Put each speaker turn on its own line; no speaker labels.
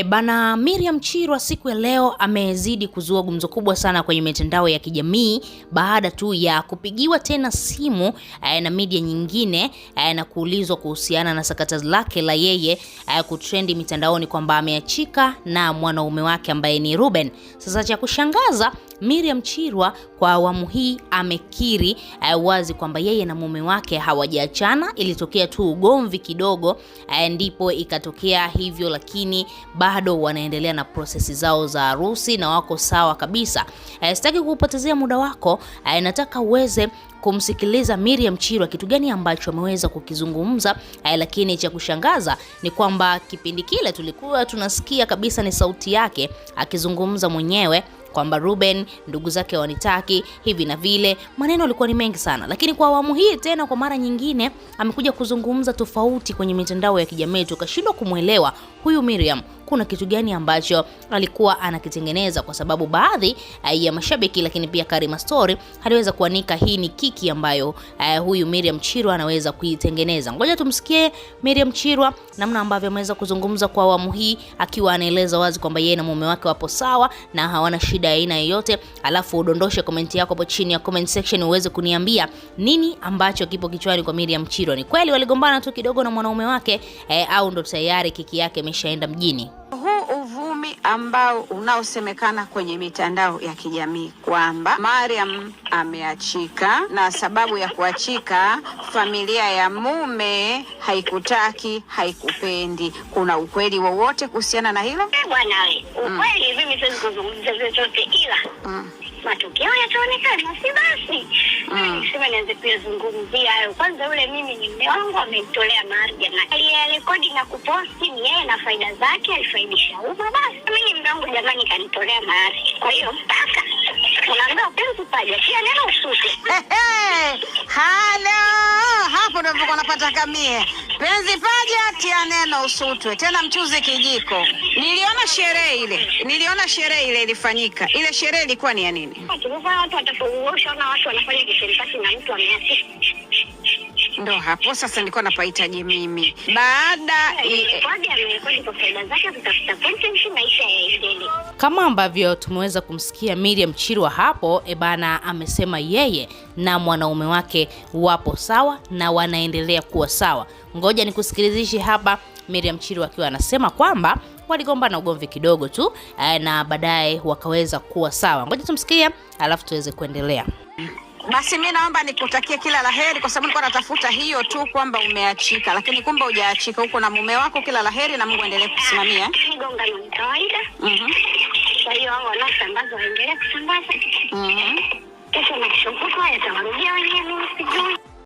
Bana Miriam Chirwa siku ya leo amezidi kuzua gumzo kubwa sana kwenye mitandao ya kijamii baada tu ya kupigiwa tena simu na media nyingine na kuulizwa kuhusiana na sakata lake la yeye kutrendi mitandaoni kwamba ameachika na mwanaume wake ambaye ni Ruben. Sasa cha kushangaza, Miriam Chirwa kwa awamu hii amekiri wazi kwamba yeye na mume wake hawajaachana, ilitokea tu ugomvi kidogo ndipo ikatokea hivyo, lakini bado wanaendelea na prosesi zao za harusi na wako sawa kabisa. Sitaki kupotezea muda wako, nataka uweze kumsikiliza Miriam Chirwa kitu gani ambacho ameweza kukizungumza. Lakini cha kushangaza ni kwamba kipindi kile tulikuwa tunasikia kabisa ni sauti yake akizungumza mwenyewe kwamba Ruben ndugu zake wanitaki hivi na vile, maneno yalikuwa ni mengi sana. Lakini kwa awamu hii tena kwa mara nyingine amekuja kuzungumza tofauti kwenye mitandao ya kijamii, tukashindwa kumuelewa huyu Miriam kuna kitu gani ambacho alikuwa anakitengeneza, kwa sababu baadhi ya mashabiki lakini pia Karima Story aliweza kuanika hii ni kiki ambayo huyu Miriam Chirwa anaweza kuitengeneza. Ngoja tumsikie Miriam Chirwa namna ambavyo ameweza kuzungumza kwa awamu hii, akiwa anaeleza wazi kwamba yeye na mume wake wapo sawa na hawana shida ya aina yoyote. Alafu udondoshe comment yako hapo chini ya comment section uweze kuniambia nini ambacho kipo kichwani kwa Miriam Chirwa. Ni kweli waligombana tu kidogo na mwanaume wake au ndo tayari kiki yake imeshaenda mjini?
Uvumi ambao unaosemekana kwenye mitandao ya kijamii kwamba Mariam ameachika, na sababu ya kuachika familia ya mume haikutaki, haikupendi. Kuna ukweli wowote kuhusiana na hilo?
Bwana wewe, ukweli mimi siwezi kuzungumza chochote, ila matokeo yataonekana, si basi. Sema nianze kuyazungumzia hayo. Kwanza yule mimi ni mume wangu, amenitolea mahari jamani. Alirekodi na kuposti ni yeye na faida zake, alifaidisha umma. Basi mimi mume wangu jamani kanitolea mahari. Kwa hiyo sasa tunaambia penzi paja, pia neno usute.
Halo, hapo ndipo unapata kamie. Penzi paja tia neno usutwe. Tena mchuzi kijiko. Niliona sherehe ile ilifanyika. Ile sherehe ilikuwa ni ya nini?
Watu watafuruosha na watu wanafanya kisherekasi na mtu ameasi.
Ndo hapo sasa nilikuwa napahitaji mimi. Baada
amerekodi kwa faida zake, kutafuta content maisha yaendelee.
Kama ambavyo tumeweza kumsikia Miriam Chirwa hapo, bana amesema yeye na mwanaume wake wapo sawa na wanaendelea kuwa sawa. Ngoja nikusikilizishe hapa Miriam Chirwa akiwa anasema kwamba waligombana ugomvi kidogo tu na baadaye wakaweza kuwa sawa. Ngoja tumsikie alafu tuweze kuendelea.
Basi mimi naomba nikutakie kila laheri, kwa sababu nilikuwa natafuta hiyo tu kwamba umeachika, lakini kumbe hujaachika, huko na mume wako. Kila laheri na Mungu endelee kusimamia.
Migongano ni kawaida. Kwa hiyo hao wanaosambaza waendelee kusambaza. Kesho na kesho kutwa yatawarudia wenyewe, mimi sijui.